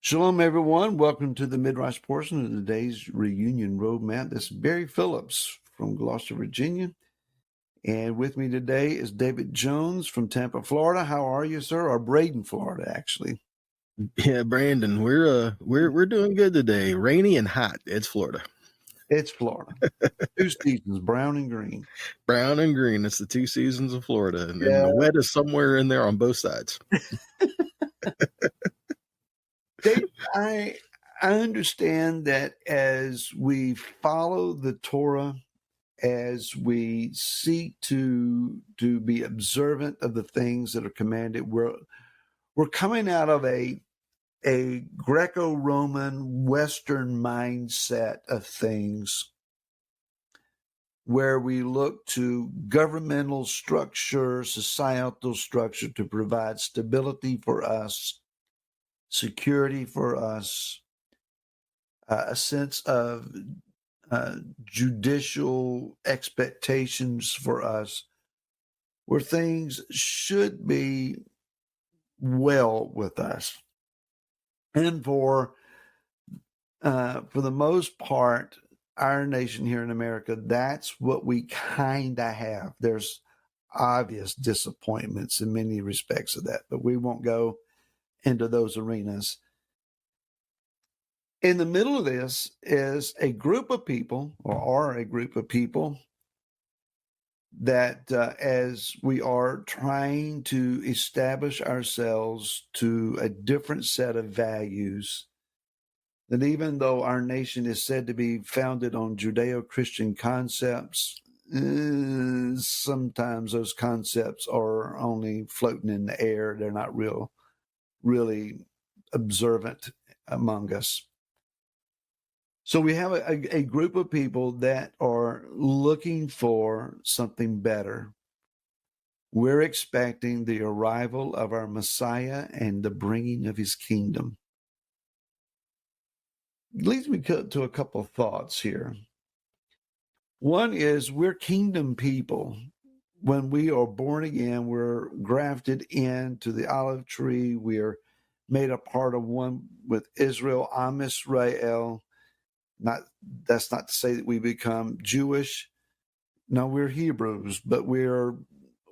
Shalom, everyone. Welcome to the Midrash portion of today's reunion roadmap. This is Barry Phillips from Gloucester, Virginia. And with me today is David Jones from Tampa, Florida. How are you, sir? Or Braden, Florida, actually. Yeah, Brandon, we're doing good today. Rainy and hot. It's Florida. It's Florida. Two seasons, brown and green. Brown and green. It's the two seasons of Florida. And the wet is somewhere in there on both sides. Dave, I understand that as we follow the Torah, as we seek to be observant of the things that are commanded, we're coming out of a Greco-Roman Western mindset of things where we look to governmental structure, societal structure to provide stability for us, security for us, a sense of judicial expectations for us, where things should be well with us. And for the most part, our nation here in America, that's what we kind of have. There's obvious disappointments in many respects of that, but we won't go into those arenas. In the middle of this is a group of people, or are a group of people, that as we are trying to establish ourselves to a different set of values, that even though our nation is said to be founded on Judeo-Christian concepts, sometimes those concepts are only floating in the air. They're not really observant among us. So we have a group of people that are looking for something better. We're expecting the arrival of our Messiah and the bringing of his kingdom. It leads me to a couple of thoughts here. One is we're kingdom people. When we are born again, we're grafted into the olive tree. We're made a part of one with Israel. Am Israel. That's not to say that we become Jewish. No, we're Hebrews, but we're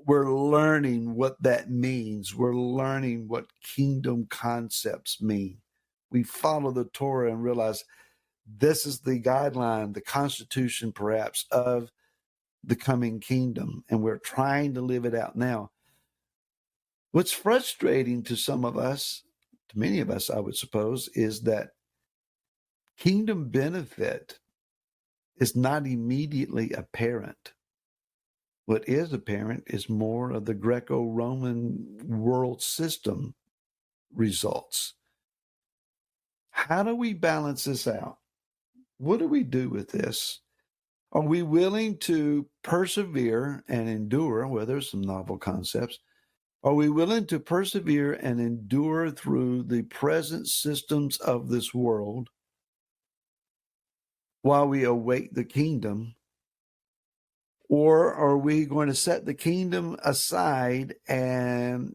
learning what that means. We're learning what kingdom concepts mean. We follow the Torah and realize this is the guideline, the constitution perhaps of the coming kingdom, and we're trying to live it out now. What's frustrating to some of us, to many of us, I would suppose, is that kingdom benefit is not immediately apparent. What is apparent is more of the Greco-Roman world system results. How do we balance this out? What do we do with this? Are we willing to persevere and endure? Well, there's some novel concepts. Are we willing to persevere and endure through the present systems of this world while we await the kingdom? Or are we going to set the kingdom aside and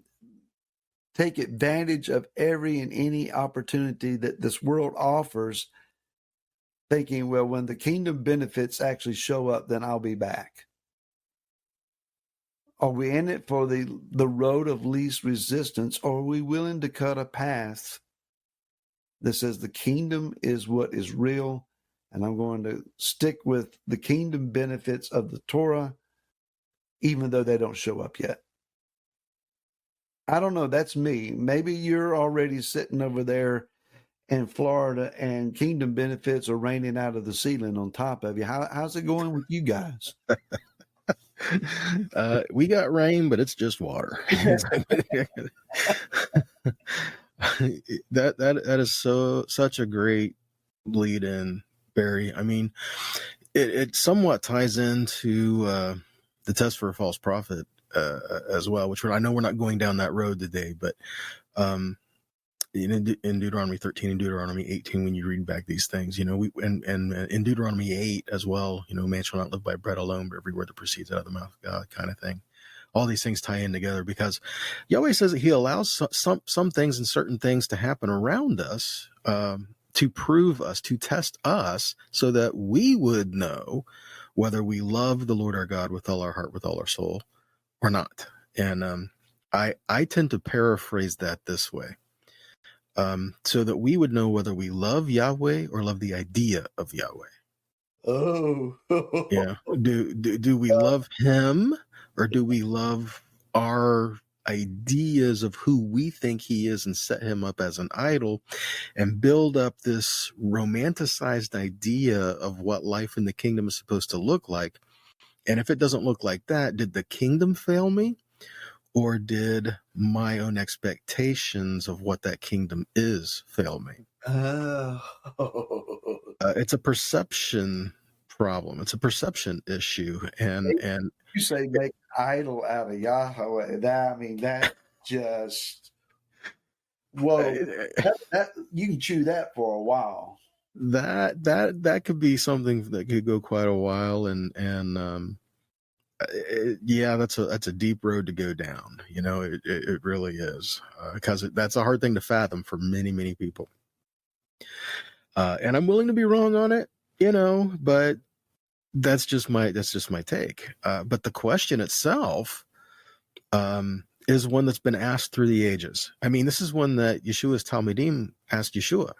take advantage of every and any opportunity that this world offers, thinking, well, when the kingdom benefits actually show up, then I'll be back? Are we in it for the road of least resistance, or are we willing to cut a path that says the kingdom is what is real, and I'm going to stick with the kingdom benefits of the Torah, even though they don't show up yet? I don't know. That's me. Maybe you're already sitting over there in Florida and kingdom benefits are raining out of the ceiling on top of you. How's it going with you guys? We got rain, but it's just water. that is such a great lead in, Barry. I mean, it somewhat ties into the test for a false prophet as well, which I know we're not going down that road today, but in Deuteronomy 13 and Deuteronomy 18, when you read back these things, and in Deuteronomy 8 as well, man shall not live by bread alone, but every word that proceeds out of the mouth of God, kind of thing. all these things tie in together, because Yahweh says that he allows some things and certain things to happen around us to prove us, to test us, so that we would know whether we love the Lord our God with all our heart, with all our soul, or not. And I tend to paraphrase that this way, so that we would know whether we love Yahweh or love the idea of Yahweh. Oh, Yeah. Do we love him, or do we love our ideas of who we think he is and set him up as an idol and build up this romanticized idea of what life in the kingdom is supposed to look like? And if it doesn't look like that, did the kingdom fail me, or did my own expectations of what that kingdom is fail me? It's a perception problem. It's a perception issue. And you say make an idol out of Yahweh. That just whoa. That you can chew that for a while. that could be something that could go quite a while, and yeah, that's a deep road to go down. It really is, because that's a hard thing to fathom for many people. And I'm willing to be wrong on it, but that's just my take. But the question itself is one that's been asked through the ages. I mean, this is one that Yeshua's Talmudim asked Yeshua.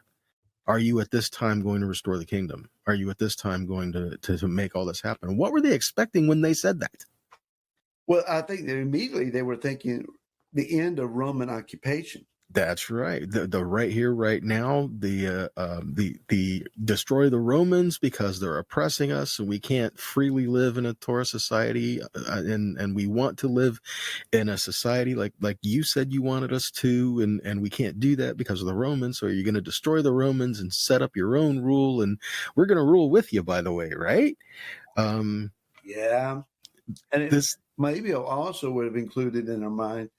Are you at this time going to restore the kingdom? Are you at this time going to make all this happen? What were they expecting when they said that? Well, I think that immediately they were thinking the end of Roman occupation. That's right. The right here, right now, the destroy the Romans because they're oppressing us, and we can't freely live in a Torah society, and we want to live in a society like you said you wanted us to, and we can't do that because of the Romans. So you're going to destroy the Romans and set up your own rule, and we're going to rule with you, by the way, right? Yeah, and this maybe also would have included in our mind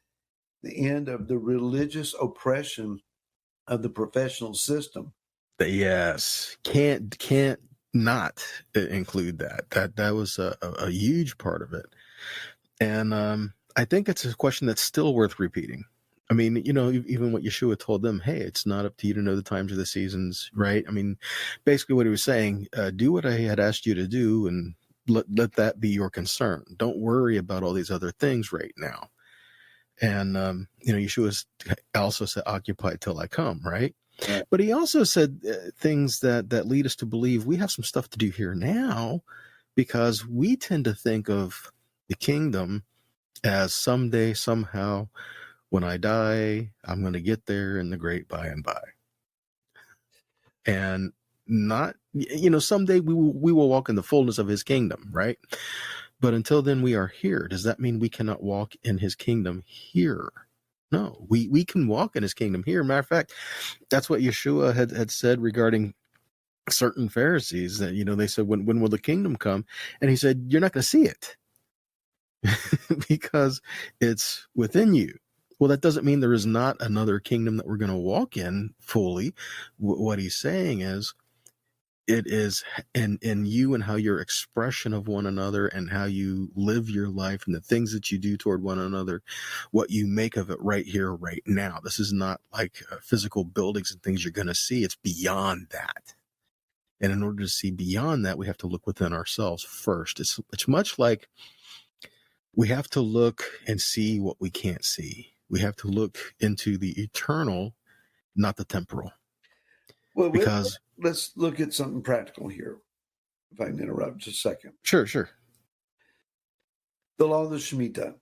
the end of the religious oppression of the professional system. Yes, can't not include that. That was a huge part of it, and I think it's a question that's still worth repeating. I mean, even what Yeshua told them, hey, it's not up to you to know the times or the seasons, right? I mean, basically what he was saying, do what I had asked you to do, and let that be your concern. Don't worry about all these other things right now. And, Yeshua also said, occupy till I come, right? Right. But he also said things that lead us to believe we have some stuff to do here now, because we tend to think of the kingdom as someday, somehow, when I die, I'm going to get there in the great by and by. And not, someday we will walk in the fullness of his kingdom, right? But until then, we are here. Does that mean we cannot walk in his kingdom here? No, we can walk in his kingdom here. Matter of fact, that's what Yeshua had said regarding certain Pharisees, that, they said, when will the kingdom come? And he said, you're not going to see it because it's within you. Well, that doesn't mean there is not another kingdom that we're going to walk in fully. What he's saying is, it is in you and how your expression of one another and how you live your life and the things that you do toward one another, what you make of it right here, right now. This is not like physical buildings and things you're going to see. It's beyond that. And in order to see beyond that, we have to look within ourselves first. It's much like we have to look and see what we can't see. We have to look into the eternal, not the temporal. Well, because let's look at something practical here, if I can interrupt just a second. Sure. The law of the Shemitah.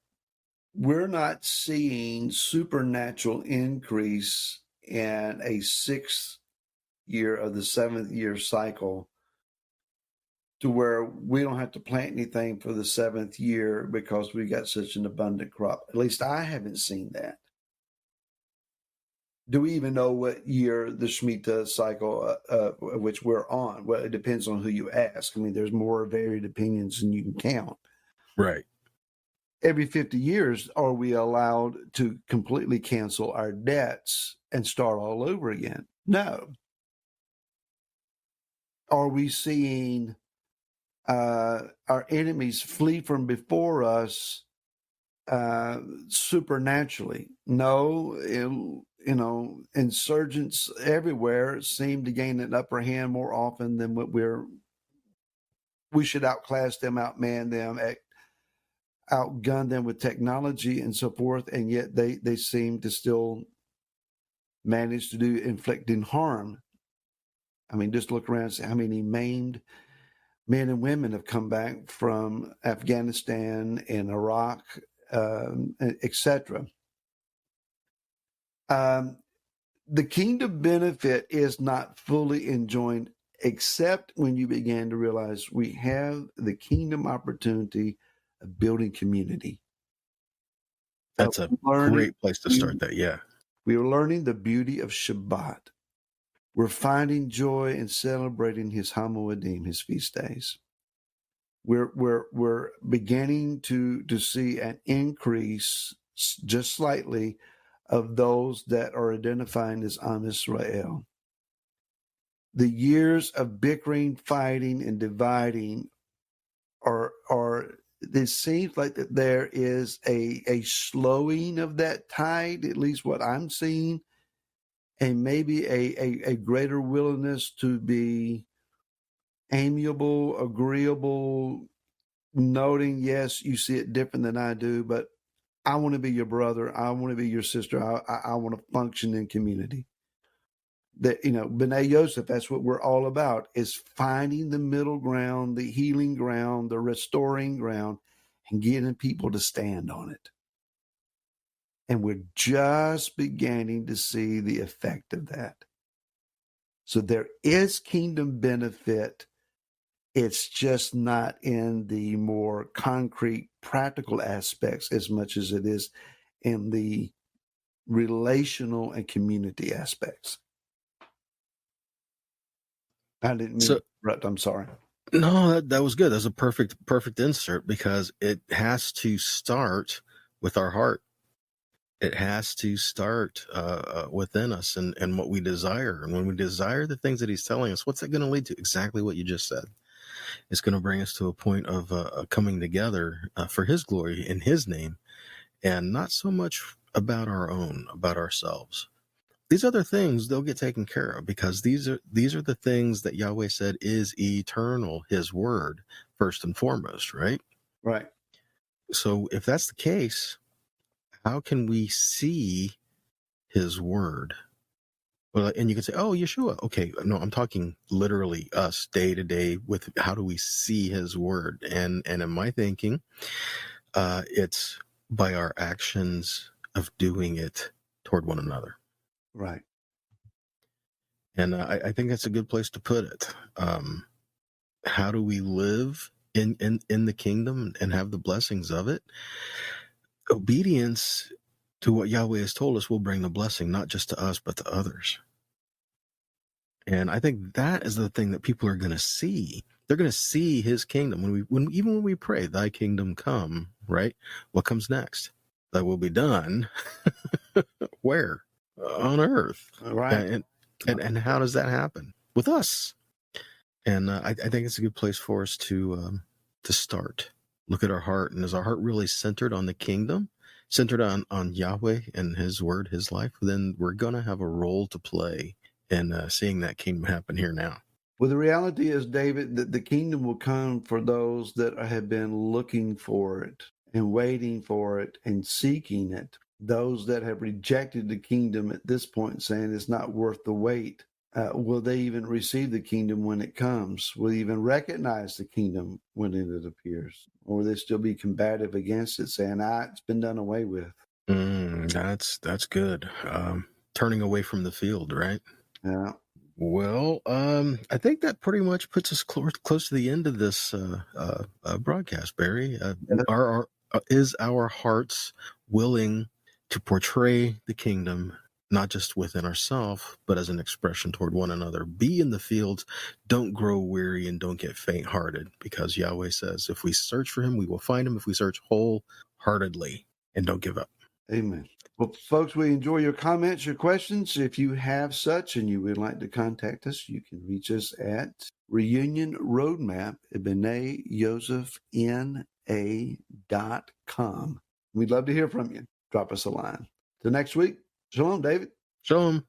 We're not seeing supernatural increase in a 6th year of the 7th year cycle to where we don't have to plant anything for the 7th year because we got such an abundant crop. At least I haven't seen that. Do we even know what year the Shemitah cycle, which we're on? Well, it depends on who you ask. I mean, there's more varied opinions than you can count. Right. Every 50 years, are we allowed to completely cancel our debts and start all over again? No. Are we seeing our enemies flee from before us supernaturally. No, insurgents everywhere seem to gain an upper hand more often than what we should outclass them, outman them, outgun them with technology and so forth, and yet they seem to still manage to do inflicting harm. I mean, just look around and see how many maimed men and women have come back from Afghanistan and Iraq, etc. The kingdom benefit is not fully enjoyed except when you begin to realize we have the kingdom opportunity of building community. That's a great place to start that. Yeah. We are learning the beauty of Shabbat. We're finding joy in celebrating his Hamoedim, his feast days. We're beginning to see an increase, just slightly, of those that are identifying as Am Israel. The years of bickering, fighting, and dividing are it seems like that there is a slowing of that tide, at least what I'm seeing, and maybe a greater willingness to be amiable, agreeable, noting, yes, you see it different than I do, but I want to be your brother. I want to be your sister. I want to function in community. That, B'nai Yosef, that's what we're all about, is finding the middle ground, the healing ground, the restoring ground, and getting people to stand on it. And we're just beginning to see the effect of that. So there is kingdom benefit. It's just not in the more concrete, practical aspects as much as it is in the relational and community aspects. I didn't mean to interrupt. I'm sorry. No, that was good. That's a perfect insert, because it has to start with our heart. It has to start within us and what we desire. And when we desire the things that he's telling us, what's that going to lead to? Exactly what you just said. It's going to bring us to a point of coming together for his glory in his name, and not so much about ourselves. These other things, they'll get taken care of, because these are the things that Yahweh said is eternal, his word, first and foremost, right? Right. So if that's the case, how can we see his word? Well, and you can say, oh, Yeshua. Okay, no, I'm talking literally us day to day with how do we see his word? And in my thinking, it's by our actions of doing it toward one another. Right. And I think that's a good place to put it. How do we live in the kingdom and have the blessings of it? Obedience to what Yahweh has told us will bring the blessing, not just to us, but to others. And I think that is the thing that people are going to see. They're going to see his kingdom even when we pray, thy kingdom come, right? What comes next? Thy will be done. Where? On earth. Right. And how does that happen? With us. And I think it's a good place for us to start. Look at our heart. And is our heart really centered on the kingdom, centered on Yahweh and his word, his life? Then we're going to have a role to play in seeing that kingdom happen here now. Well, the reality is, David, that the kingdom will come for those that have been looking for it and waiting for it and seeking it. Those that have rejected the kingdom at this point, saying it's not worth the wait, will they even receive the kingdom when it comes? Will they even recognize the kingdom when it appears? Or will they still be combative against it, saying, it's been done away with? That's good. Turning away from the field, right? Yeah. Well, I think that pretty much puts us close to the end of this broadcast, Barry. Is our hearts willing to portray the kingdom, not just within ourselves, but as an expression toward one another? Be in the fields, don't grow weary, and don't get faint-hearted, because Yahweh says, if we search for him, we will find him if we search wholeheartedly, and don't give up. Amen. Well, folks, we enjoy your comments, your questions. If you have such and you would like to contact us, you can reach us at Reunion Roadmap at B'naiYosefNA.com. We'd love to hear from you. Drop us a line. Till next week, shalom, David. Shalom.